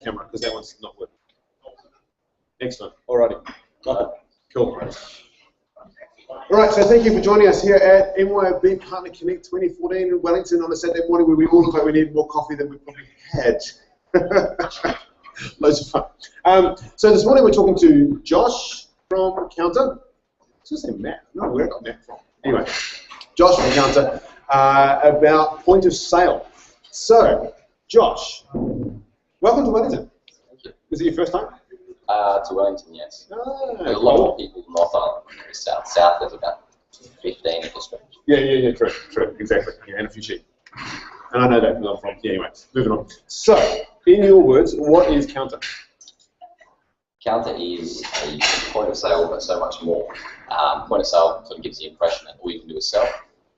camera because that one's not working. Excellent. Alrighty. Cool. Alright, so thank you for joining us here at MYOB Partner Connect 2014 in Wellington on a Saturday morning where we all look like we need more coffee than we probably had. Loads of fun. So this morning we're talking to Josh from Kounta. I was going to say Matt. No, where I got Matt from? Anyway, Josh from Kounta about point of sale. So, Josh, welcome to Wellington. Thank you. Is it your first time? To Wellington, yes. There's a lot more people in North Island than South. South, there's about 15 at this range. Yeah, true, exactly. Yeah, and a few sheep. And I know that because I'm from. Yeah, anyway, moving on. So, in your words, what is Kounta? Kounta is a point of sale, but so much more. Point of sale sort of gives the impression that all you can do is sell,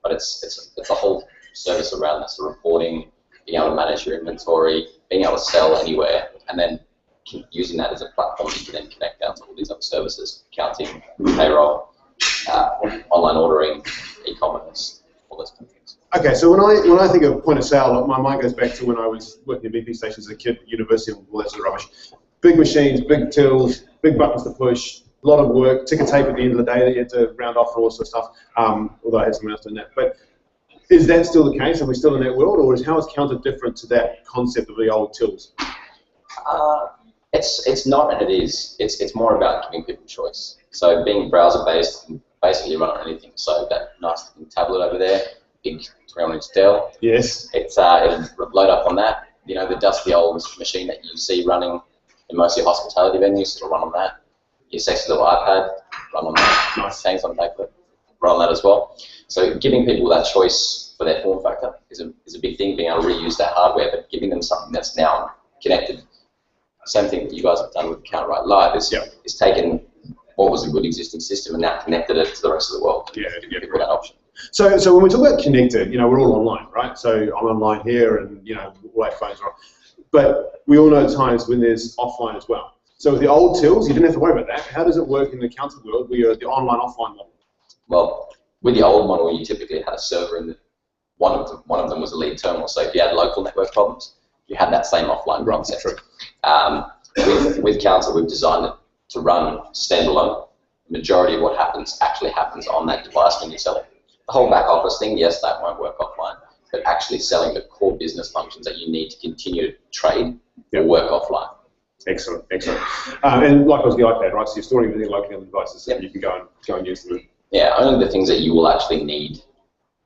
but it's a whole service around that. So reporting, being able to manage your inventory, being able to sell anywhere, and then using that as a platform you can then connect down to all these other services, accounting, payroll, online ordering, e-commerce, all those kind of things. Okay, so when I think of point of sale, my mind goes back to when I was working at BP stations as a kid at university and all that sort of rubbish. Big machines, big tills, big buttons to push, a lot of work, ticker tape at the end of the day that you had to round off and all sorts of stuff, although I had someone else doing that. But is that still the case? Are we still in that world, or how is Kounta different to that concept of the old tills? It's not, and it is. It's more about giving people choice. So being browser-based, basically run on anything. So that nice looking tablet over there, big 300-inch Dell. Yes. It'll load up on that. You know, the dusty old machine that you see running in most of your hospitality venues, it'll run on that. Your sexy little iPad, run on that. Nice. Hangs on paper, run on that as well. So giving people that choice for their form factor is a big thing, being able to reuse that hardware, but giving them something that's now connected. Same thing that you guys have done with Kounta Right Live is taken what was a good existing system and now connected it to the rest of the world. Yeah, to give people that option. So when we talk about connected, you know, we're all online, right? So I'm online here, and you know, all our phones are on. But we all know times when there's offline as well. So with the old tills, you didn't have to worry about that. How does it work in the Kounta world where you're the online-offline model? Well, with the old model, you typically had a server in one of them was a lead terminal. So if you had local network problems, you had that same offline concept. With Kounta, we've designed it to run standalone. The majority of what actually happens on that device when you sell it. The whole back office thing, yes, that won't work offline, but actually selling the core business functions that you need to continue to trade will work offline. Excellent. And likewise the iPad, right? So you're storing everything locally on the devices, so you can go and use them. Yeah, only the things that you will actually need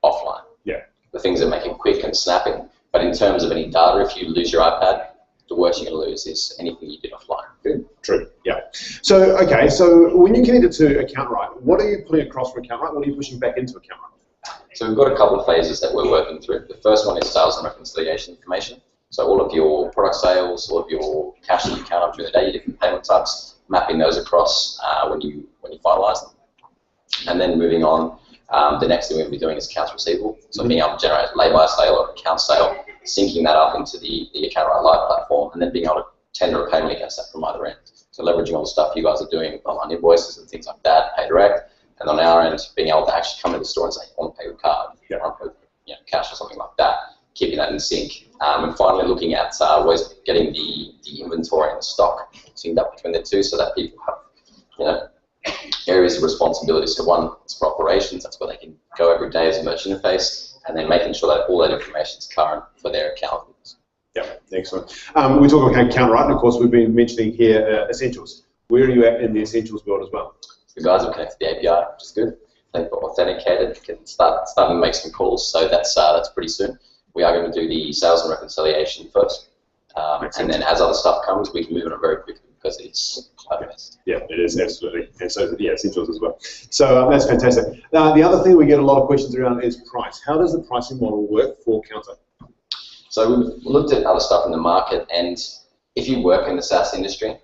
offline. Yeah. The things that make it quick and snapping. But in terms of any data, if you lose your iPad, the worst you're going to lose is anything you did offline. Good. True. Yeah. So okay. So when you connect it to Kounta Right, what are you putting across from Kounta Right? What are you pushing back into Kounta Right? So we've got a couple of phases that we're working through. The first one is sales and reconciliation information. So all of your product sales, all of your cash that you count up during the day, your different payment types, mapping those across when you finalise them. And then moving on, the next thing we'll be doing is accounts receivable. So being able to generate a lay-by sale or account sale, syncing that up into the Kounta Right Live platform, and then being able to tender a payment against that from either end. So leveraging all the stuff you guys are doing on invoices and things like that, pay direct, and on our end, being able to actually come to the store and say, I want to pay with card, I want to pay with cash or something like that, keeping that in sync. And finally looking at ways of getting the inventory and the stock synced up between the two so that people have, areas of responsibility. So one is for operations, that's where they can go every day as a merchant interface, and then making sure that all that information is current for their account. Yeah, excellent. We talk about Kounta Right, and of course we've been mentioning here Essentials. Where are you at in the Essentials world as well? The guys have connected the API, which is good. They've got authenticated, can start to make some calls, so that's pretty soon. We are going to do the sales and reconciliation first, and then as other stuff comes, we can move on it very quickly because it's cloud-based. Yeah, it is, absolutely. And so, yeah, Essentials as well. So that's fantastic. The other thing we get a lot of questions around is price. How does the pricing model work for Kounta? So we've looked at other stuff in the market, and if you work in the SaaS industry,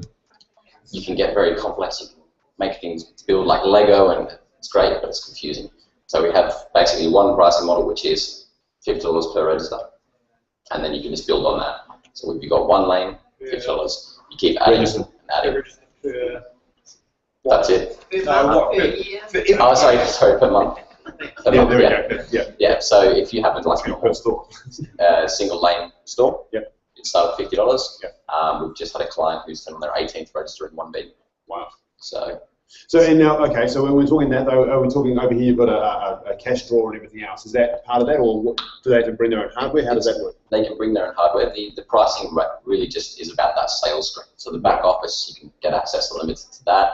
you can get very complex. You can make things build like Lego, and it's great, but it's confusing. So we have basically one pricing model, which is $50 per register, and then you can just build on that. So if you've got one lane, $50, you keep adding and adding. That's it. Oh, sorry, per month. Yeah, there we go. Yeah. So if you have like a single lane store, it started at $50. Yeah. We've just had a client who's done their 18th register in 1B. Wow. So and now, okay, so when we're talking that though, are we talking over here you've got a cash drawer and everything else? Is that part of that, or do they have to bring their own hardware? How does that work? They can bring their own hardware. The pricing really just is about that sales screen. So the back office, you can get access unlimited to that.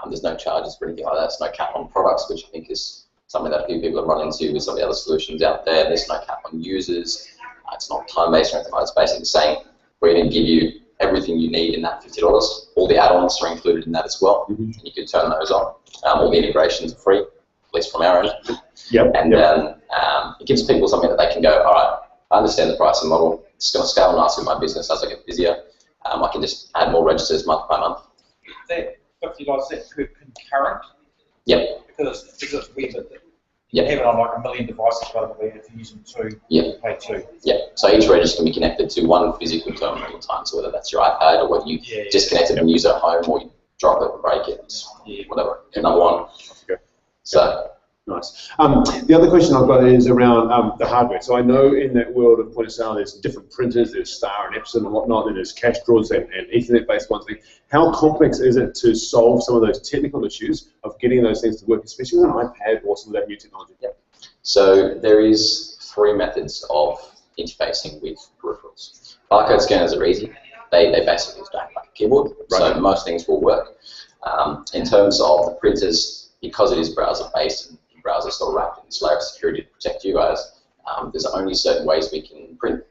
There's no charges for anything like that. There's no cap on products, which I think is something that a few people have run into with some of the other solutions out there. There's no cap on users. It's not time-based or anything like that. It's basically saying we're going to give you everything you need in that $50. All the add-ons are included in that as well. And you can turn those on. All the integrations are free, at least from our end. And it gives people something that they can go, all right, I understand the pricing model. It's going to scale nicely with my business as I get busier. I can just add more registers month by month. That $50, is that per concurrent? Yep. Because it's weird that you have it on like 1 million devices, probably, if you're using 2, pay 2. Yeah, so each register can be connected to one physical terminal at a time, so whether that's your iPad or whether you disconnect it and use it at home, or you drop it and break it, whatever, another one. Okay. So nice. The other question I've got is around the hardware. So I know in that world of point of sale, there's different printers, there's Star and Epson and whatnot, and there's cash drawers and Ethernet-based ones. How complex is it to solve some of those technical issues of getting those things to work, especially with an iPad or some of that new technology? So there is 3 methods of interfacing with peripherals. Barcode scanners are easy. They basically just act like a keyboard, so most things will work. In terms of the printers, because it is browser-based and the browser is still wrapped in this layer of security to protect you guys, there's only certain ways we can print.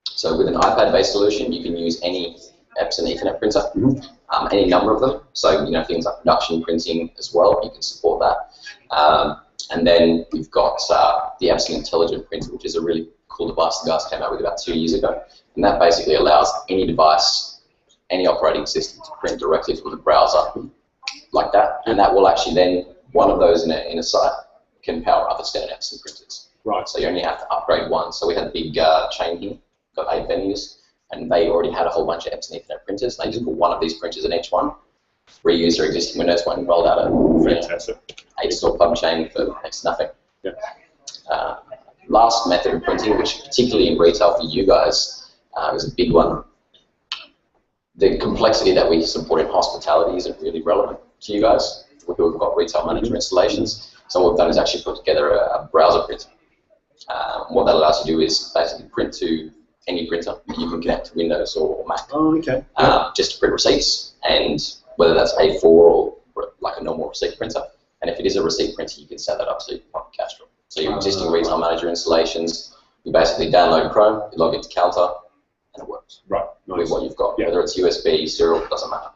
So with an iPad-based solution, you can use any Epson Ethernet printer, any number of them. So things like production printing as well, you can support that. And then we've got the Epson Intelligent Printer, which is a really cool device the guys came out with about 2 years ago. And that basically allows any device, any operating system to print directly from the browser like that. And that will actually then, one of those in a site can power other standard Epson printers. Right. So you only have to upgrade one. So we had a big chain here, got 8 venues, and they already had a whole bunch of Epson Ethernet printers. They just put one of these printers in each one, reused their existing Windows one, rolled out a 8-store pub chain for next to nothing. Yeah. Last method of printing, which particularly in retail for you guys is a big one. The complexity that we support in hospitality isn't really relevant to you guys who have got retail manager installations. So what we've done is actually put together a browser printer. What that allows you to do is basically print to any printer. You can connect to Windows or Mac. Oh, okay. Just to print receipts, and whether that's A4 or like a normal receipt printer. And if it is a receipt printer, you can set that up so you can pop cash draw. So your existing retail manager installations, you basically download Chrome, you log into Kounta, and it works. Right. Nice. With what you've got, whether it's USB, serial, doesn't matter.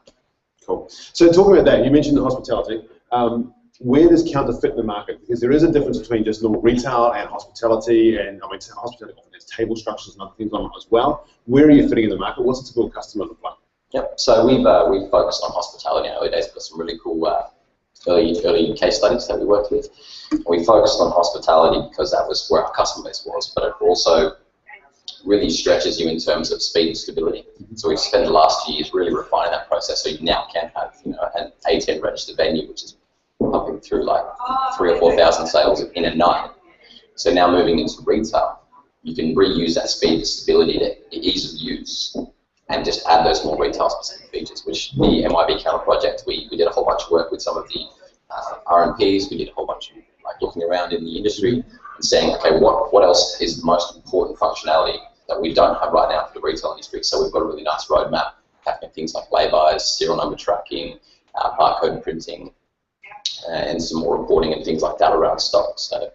Cool. So talking about that, you mentioned the hospitality. Where does Kounta fit in the market? Because there is a difference between just normal retail and hospitality, and I mean, hospitality often has table structures and other things on it as well. Where are you fitting in the market? What's a typical customer look like? Yep. So we've focused on hospitality in early days. We've got some really cool early case studies that we worked with. We focused on hospitality because that was where our customer base was, but it also really stretches you in terms of speed and stability. So we've spent the last few years really refining that process, so you now can have an A10 registered venue, which is pumping through like 3,000 or 4,000 sales in a night. So now moving into retail, you can reuse that speed and stability, the ease of use, and just add those more retail-specific features, which the MYOB Kounta project, we did a whole bunch of work with some of the RMPs, we did a whole bunch of looking around in the industry and saying, okay, what else is the most important functionality that we don't have right now for the retail industry? So we've got a really nice roadmap, having things like lay-bys, serial number tracking, barcode printing, and some more reporting and things like that around stock. So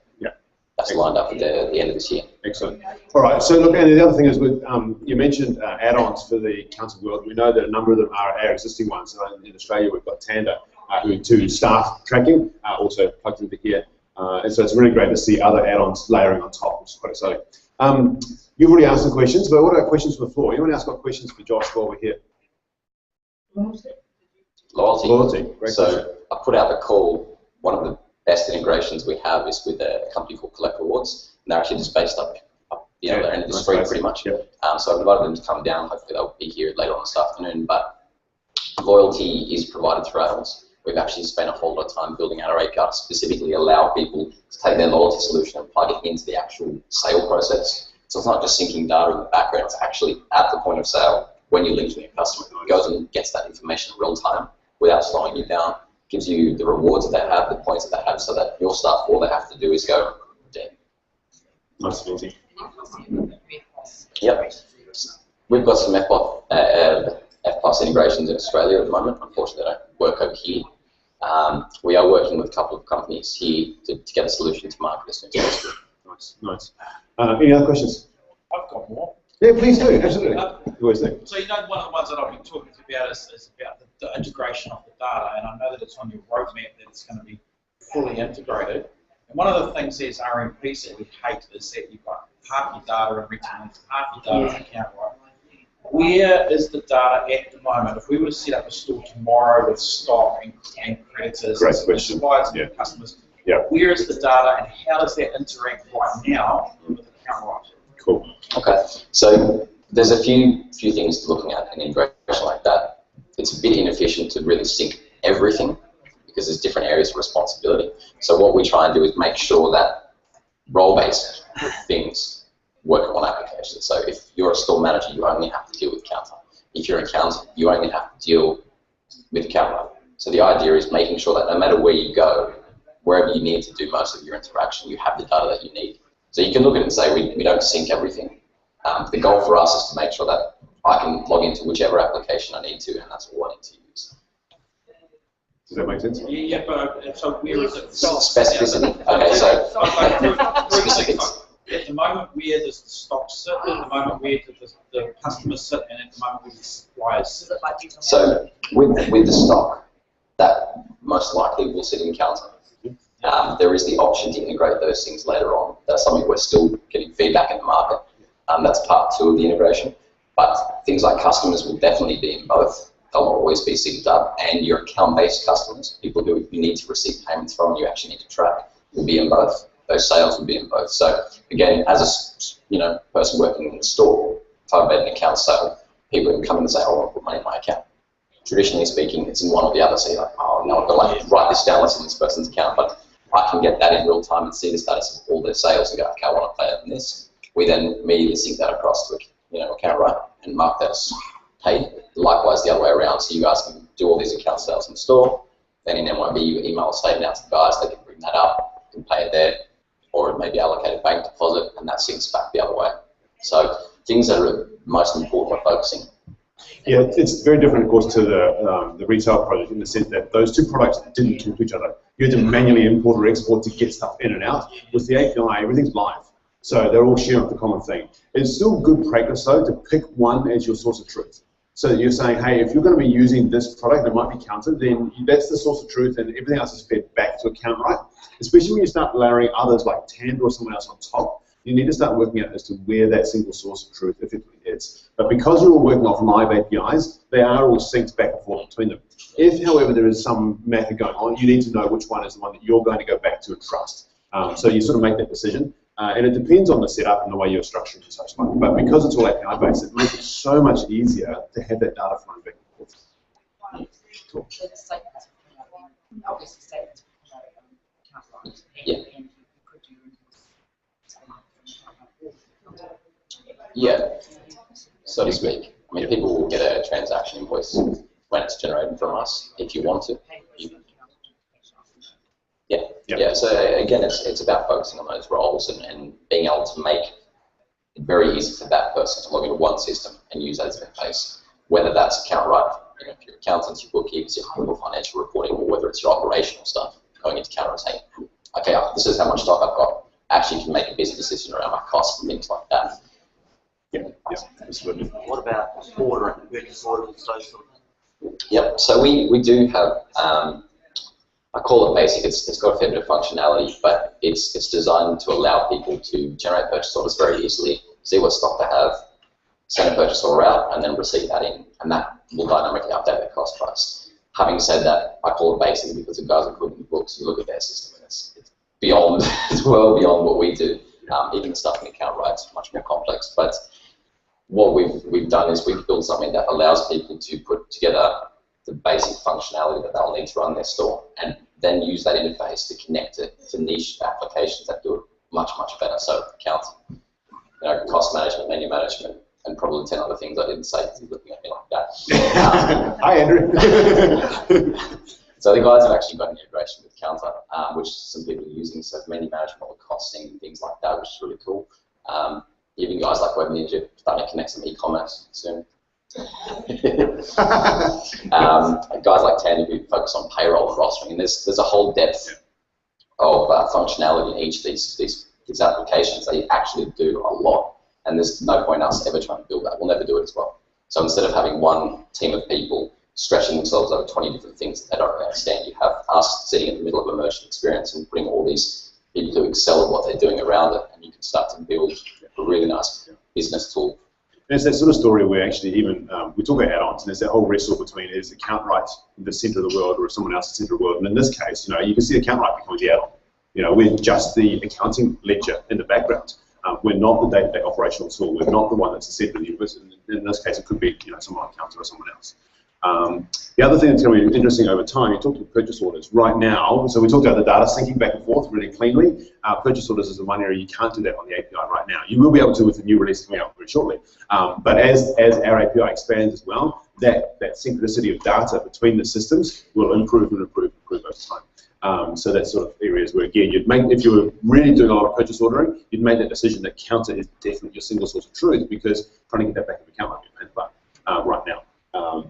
that's lined up at the end of this year. Excellent. All right. So look, and the other thing is, with you mentioned add-ons for the Kounta world. We know that a number of them are our existing ones. So in Australia, we've got Tanda, who do staff tracking, also plugged into here. And so it's really great to see other add-ons layering on top, which is quite exciting. You've already asked some questions, but what about questions from the floor? Anyone else got questions for Josh while we're here? Loyalty. Great so question. I put out the call. One of the best integrations we have is with a company called Collect Rewards, and they're actually just based up the other end of the street pretty much. Yep. So I've invited them to come down. Hopefully they'll be here later on this afternoon. But loyalty is provided through add-ons. We've actually spent a whole lot of time building out our API to specifically allow people to take their loyalty solution and plug it into the actual sale process. So it's not just syncing data in the background, it's actually at the point of sale when you're linking a customer. It goes and gets that information in real time without slowing you down, gives you the rewards that they have, the points that they have, so that your staff, all they have to do is go, redeem. Nice and easy. Yep. We've got some F+ integrations in Australia at the moment. Unfortunately, they don't work over here. We are working with a couple of companies here to get a solution to market as soon as possible. Nice, nice. Any other questions? I've got more. Yeah, please do. Absolutely. Always do. So one of the ones that I've been talking about is about the integration of the data, and I know that it's on your roadmap that it's going to be fully integrated. And one of the things as RMPs that we hate is that you've got half your data in returns, half your data in account right. Where is the data at the moment? If we were to set up a store tomorrow with stock and creditors and suppliers and customers, where is the data and how does that interact right now with the account right? Cool. Okay, so there's a few things looking at an integration like that. It's a bit inefficient to really sync everything because there's different areas of responsibility. So what we try and do is make sure that role-based things work on applications. So if you're a store manager, you only have to deal with Kounta. If you're an accountant, you only have to deal with Kounta. So the idea is making sure that no matter where you go, wherever you need to do most of your interaction, you have the data that you need. So you can look at it and say, we don't sync everything. The goal for us is to make sure that I can log into whichever application I need to, and that's all I need to use. Does that make sense? Yeah, but so where is it? Specificity. Okay, so specifics. At the moment, where does the stock sit? At the moment, where does the customer sit? And at the moment, where the suppliers sit? So with the stock, that most likely will sit in Kounta. There is the option to integrate those things later on. That's something we're still getting feedback in the market. That's part 2 of the integration. But things like customers will definitely be in both. They'll always be synced up. And your account-based customers, people who you need to receive payments from, you actually need to track, will be in both. Those sales will be in both. So again, as a person working in the store, if I've made an account sale, people can come in and say, oh, I want to put money in my account. Traditionally speaking, it's in one or the other. So you're like, oh, no, I've got to write this down, what's in this person's account. But I can get that in real time and see the status of all their sales and go, okay, I want to pay it in this. We then immediately sync that across to account right and mark that as paid. Likewise, the other way around. So you guys can do all these account sales in store. Then in MYOB, you email a statement out to the guys. They can bring that up, can pay it there, or it may be allocated bank deposit, and that syncs back the other way. So things that are most important we're focusing. Yeah, it's very different, of course, to the retail project in the sense that those two products didn't talk to each other. You had to manually import or export to get stuff in and out. With the API, everything's live. So they're all sharing the common thing. It's still good practice, though, to pick one as your source of truth. So you're saying, hey, if you're going to be using this product that might be counted, then that's the source of truth, and everything else is fed back to account right. Especially when you start layering others like Tanda or someone else on top, you need to start working out as to where that single source of truth effectively is. But because you're all working off live APIs, they are all synced back and forth between them. If, however, there is some matter going on, you need to know which one is the one that you're going to go back to and trust. So you sort of make that decision. And it depends on the setup and the way you're structured and such like. But because it's all API-based, it makes it so much easier to have that data flowing back and forth. Cool. Yeah, so to speak. I mean, people will get a transaction invoice when it's generated from us, if you want to. Yeah. So again, it's about focusing on those roles and being able to make it very easy for that person to log into one system and use that as their base. Whether that's account right, if you're accountants, your bookkeepers, your financial reporting, or whether it's your operational stuff, going into Kounta and saying, okay, this is how much stock I've got. Actually, you can make a business decision around my costs and things like that. Yeah, absolutely. What about order and purchase orders, those sort of things? Yep. So we do have. I call it basic. It's got a fair bit of functionality, but it's designed to allow people to generate purchase orders very easily, see what stock they have, send a purchase order out, and then receive that in, and that will dynamically update their cost price. Having said that, I call it basic because the guys are cooking the books. You look at their system, and it's beyond, it's well beyond what we do. Even the stuff in account right's much more complex. But what we've done is we've built something that allows people to put together the basic functionality that they'll need to run their store, and then use that interface to connect it to niche applications that do it much, much better. So Kounta, cost management, menu management, and probably 10 other things I didn't say because he's looking at me like that. Hi, Andrew. So the guys have actually got an integration with Kounta, which some people are using, so menu management, all the costing and things like that, which is really cool. Even guys like Web Ninja starting to connect some e-commerce soon. Guys like Tandy who focus on payroll and rostering, and there's a whole depth of functionality in each of these applications. They actually do a lot, and there's no point in us ever trying to build that. We'll never do it as well. So instead of having one team of people stretching themselves over 20 different things that they don't really understand, you have us sitting in the middle of a merchant experience and putting all these people who excel at what they're doing around it, and you can start to build a really nice business tool. And it's that sort of story where actually even, we talk about add-ons, and there's that whole wrestle between is account right in the center of the world or is someone else in the center of the world. And in this case, you can see account right becoming the add-on. We're just the accounting ledger in the background. We're not the day-to-day operational tool. We're not the one that's the center of the universe. In this case, it could be someone like Kounta or someone else. The other thing that's going to be interesting over time, you talked about purchase orders. Right now, so we talked about the data syncing back and forth really cleanly. Purchase orders is the one area you can't do that on the API right now. You will be able to with the new release coming out very shortly. But as our API expands as well, that synchronicity of data between the systems will improve over time. So that's sort of areas where, again, if you were really doing a lot of purchase ordering, you'd make that decision that Kounta is definitely your single source of truth, because trying to get that back in account might be a pain in the butt right now. 3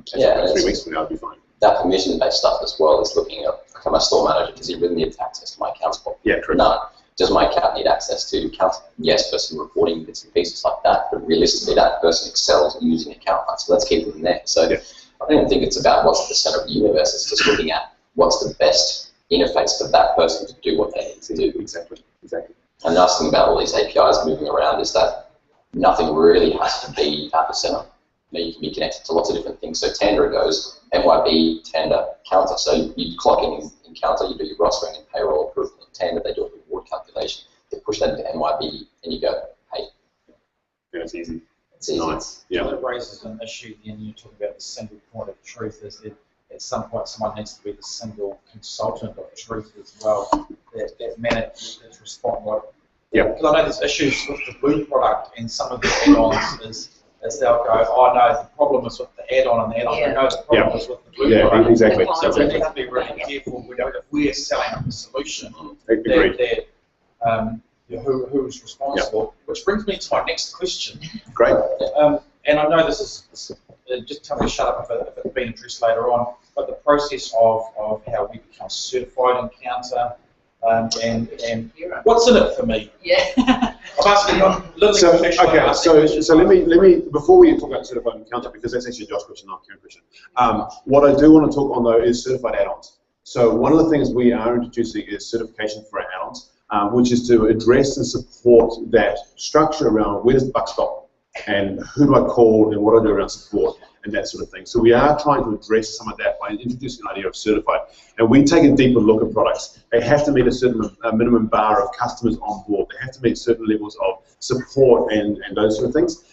weeks from now, it'll be fine. That permission-based stuff as well is looking at, I'm a store manager, does he really need access to my accounts book? Yeah, correct. No. Does my account need access to Kounta? Yes, for some reporting bits and pieces like that, but realistically that person excels at using account, so let's keep it in there. So I don't even think it's about what's at the center of the universe, it's just looking at what's the best interface for that person to do what they need to do. Exactly. And the nice thing about all these APIs moving around is that nothing really has to be at the center. You can be connected to lots of different things. So Tanda goes MYB, Tanda, Kounta. So you clock in Kounta, you do your rostering and payroll approval in Tanda, they do a reward calculation. They push that into MYB, and you go, hey. Yeah, it's easy. It's easy. Nice. Yeah. It raises an issue, and you talk about the single point of truth, is that at some point someone needs to be the single consultant of truth as well. That manage, that's respond what. Yeah. Because I know there's issues with the Blue product and some of the add-ons is they'll go, oh no, the problem is with the add-on, and the add-on, no, the problem is with the Blue product. Exactly. So we need to be really careful. If we're selling a solution, who's responsible? Which brings me to my next question. Great. And I know this is just tell me to shut up if it's been addressed later on, but the process of how we become certified in Kounta, and what's in it for me? Yeah. I'm asking so let me before we talk about certified in Kounta, because that's actually Josh's question, not Kieran's question. What I do want to talk on though is certified add-ons. So one of the things we are introducing is certification for our add-ons, which is to address and support that structure around where does the buck stop, and who do I call, and what do I do around support, and that sort of thing. So we are trying to address some of that by introducing an idea of certified. And we take a deeper look at products. They have to meet a certain minimum bar of customers on board. They have to meet certain levels of support and those sort of things.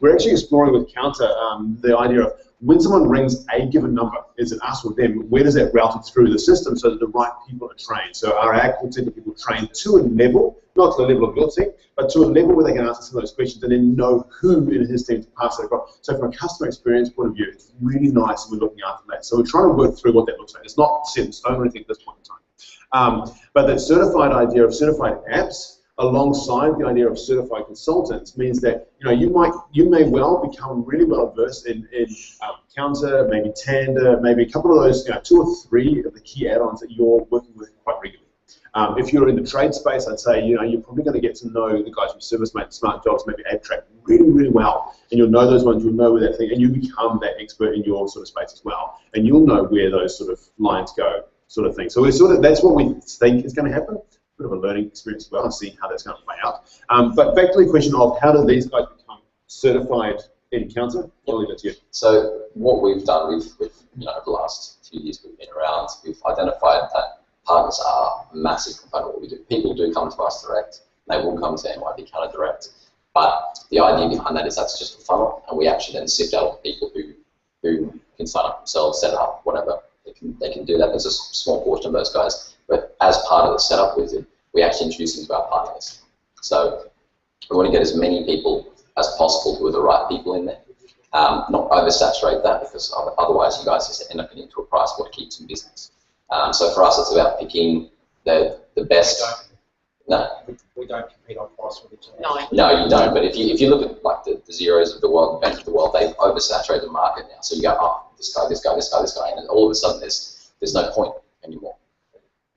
We're actually exploring with Kounta the idea of when someone rings a given number, is it us or them, where does that route it through the system so that the right people are trained? So our call center people trained to a level, not to the level of your team, but to a level where they can answer some of those questions and then know who in his team to pass that across. So from a customer experience point of view, it's really nice and we're looking after that. So we're trying to work through what that looks like. It's not set in stone or anything at this point in time. But that certified idea of certified apps alongside the idea of certified consultants means that you may well become really well versed in Kounta, maybe Tanda, maybe a couple of those 2 or 3 of the key add-ons that you're working with quite regularly. If you're in the trade space, I'd say you're probably going to get to know the guys from ServiceMate, Smart Jobs, maybe AdTrack really, really well, and you'll know those ones. You'll know where that thing, and you become that expert in your sort of space as well, and you'll know where those sort of lines go, sort of thing. So that's what we think is going to happen. Bit of a learning experience as well, and see how that's going to play out. But back to the question of how do these guys become certified in Kounta? I'll leave it to you. So what we've done, over the last few years we've been around, we've identified that partners are a massive component of what we do. People do come to us direct, they will come to MYB Kounta direct, but the idea behind that is that's just a funnel, and we actually then sift out the people who can sign up themselves, set up, whatever. They can do that. There's a small portion of those guys. But as part of the setup with it, we actually introduce them to our partners. So We want to get as many people as possible who are the right people in there. Not oversaturate that, because otherwise you guys just end up getting into a price what keeps in business. So for us, it's about picking the best. We don't compete on price with each other. No, you don't. But if you look at like the Zeros of the world, the banks of the world, they've oversaturated the market now. So you go, oh, this guy, and all of a sudden there's no point anymore.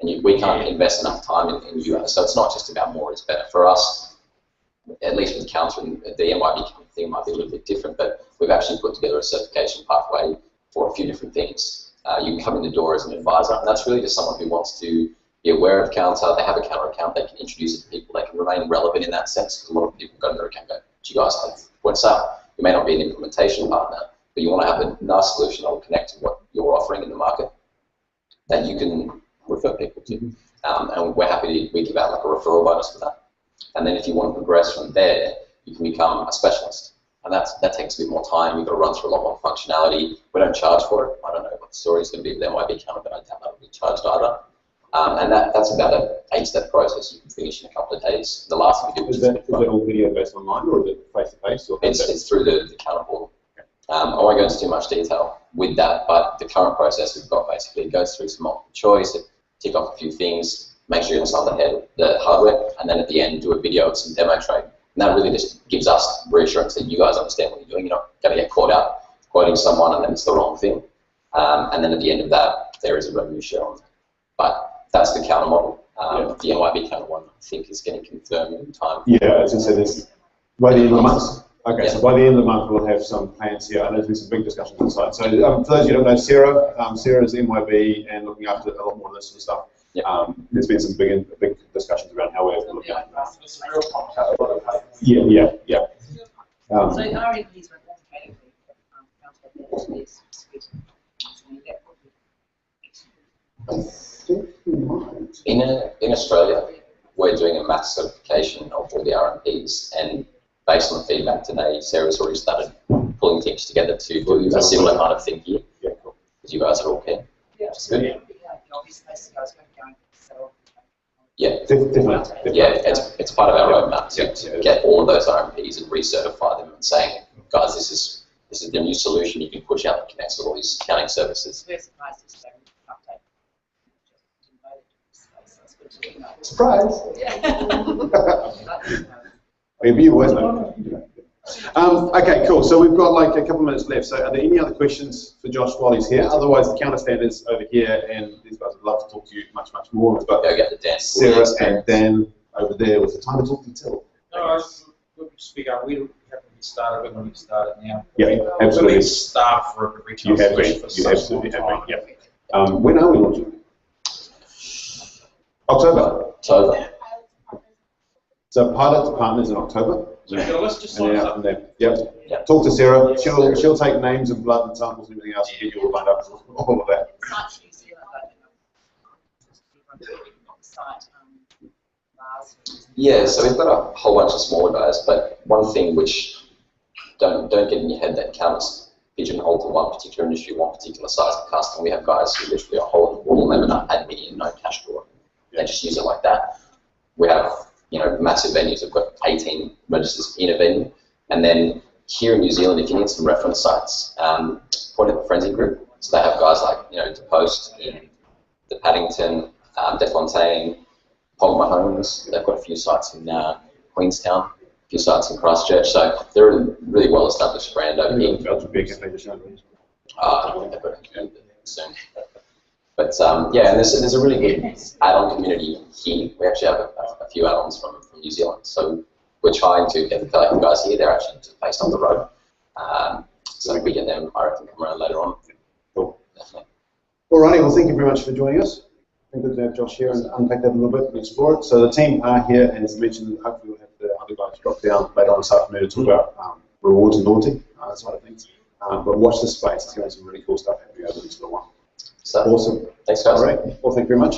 And we can't invest enough time in you guys. So it's not just about more; it's better for us. At least with Kounta, and the MYOB thing might be a little bit different, but we've actually put together a certification pathway for a few different things. You can come in the door as an advisor, and that's really just someone who wants to be aware of Kounta. They have a Kounta account, they can introduce it to people, they can remain relevant in that sense, because a lot of people go to their account and go, do you guys have what's up? You may not be an implementation partner, but you want to have a nice solution that will connect to what you're offering in the market that you can refer people to. And we're happy we give out like a referral bonus for that. And then if you want to progress from there, you can become a specialist. And that takes a bit more time. You've got to run through a lot more functionality. We don't charge for it. I don't know what the story is going to be with MYOB Kounta, but I doubt that will be charged either. And that's about an 8-step process you can finish in a couple of days. The last thing we do is that all video based online, or is it face-to-face? It's through the Kounta portal. I won't go into too much detail with that, but the current process we've got basically goes through some multiple choice, tick off a few things, make sure you install the hardware, and then at the end do a video of some demo trade. And that really just gives us reassurance that you guys understand what you're doing. You're not going to get caught out quoting someone and then it's the wrong thing. And then at the end of that, there is a revenue share on it. But that's the Kounta model. The MYOB Kounta one, I think, is getting confirmed in time. Yeah, as I said, this by the end of the month. Okay, so by the end of the month, we'll have some plans here, and there's been some big discussions inside. So for those who don't know, Sarah is MYOB and looking after a lot more of this sort of stuff. Yep. There's been some big discussions around how we're looking at that. It's a real complex. Yeah. So our MPs were advocating In Australia, we're doing a mass certification of all the RMPs, and based on the feedback today, Sarah's already started pulling teams together to do a similar kind of thing here. Yeah, cool. Because you guys are all keen. Yeah, good. Yeah, Definitely. yeah, it's part of our roadmap to get all of those RMPs and recertify them and saying, guys, this is the new solution you can push out that connects to all these accounting services. Surprise! Maybe you always know. Okay, cool. So we've got like a couple of minutes left. So are there any other questions for Josh while he's here? Otherwise, the Kounta stand is over here, and these guys would love to talk to you much more. We've got Go get the Dan. Sarah and Dan over there with the time to talk to Till. No, we'll just be going. We haven't started when we started now. Yeah, absolutely. We've been staff for a retail You have solution been. for You such a absolutely long have time. been. Yeah. When are we launching? October. So pilot to partners in October. So you've got a list just And signed then up. from there, yep. Talk to Sarah. She'll take names and blood and samples and everything else and get you all lined up. All of that. Yeah, so we've got a whole bunch of smaller guys, but one thing which don't get in your head that Kounta's pigeonholed to one particular industry, one particular size of customer. We have guys who literally are holding all of them and admin and no cash drawer. They just use it like that. We have massive venues. We've got 18 registers in a venue, and then here in New Zealand, if you need some reference sites, point at the Frenzy Group. So they have guys like De Post in the Paddington, Defontaine, Pogma Homes. They've got a few sites in Queenstown, a few sites in Christchurch. So they're a really well-established brand over here. They've got a soon. But yeah, and there's a really good add-on community here. We actually have a few add-ons from New Zealand. So we're trying to get the collective guys here. They're actually just based on the road. So if we get them, I reckon, come around later on. Cool. Definitely. Alrighty, well, thank you very much for joining us. I think good to have Josh here and unpack that a little bit and explore it. So the team are here, and as I mentioned, hopefully we'll have the other guys drop down later on this afternoon to talk about rewards and loyalty, that sort of things. But watch this space. It's going to be some really cool stuff happening over the next little while. So, awesome. Thanks, guys. All right. Well, thank you very much.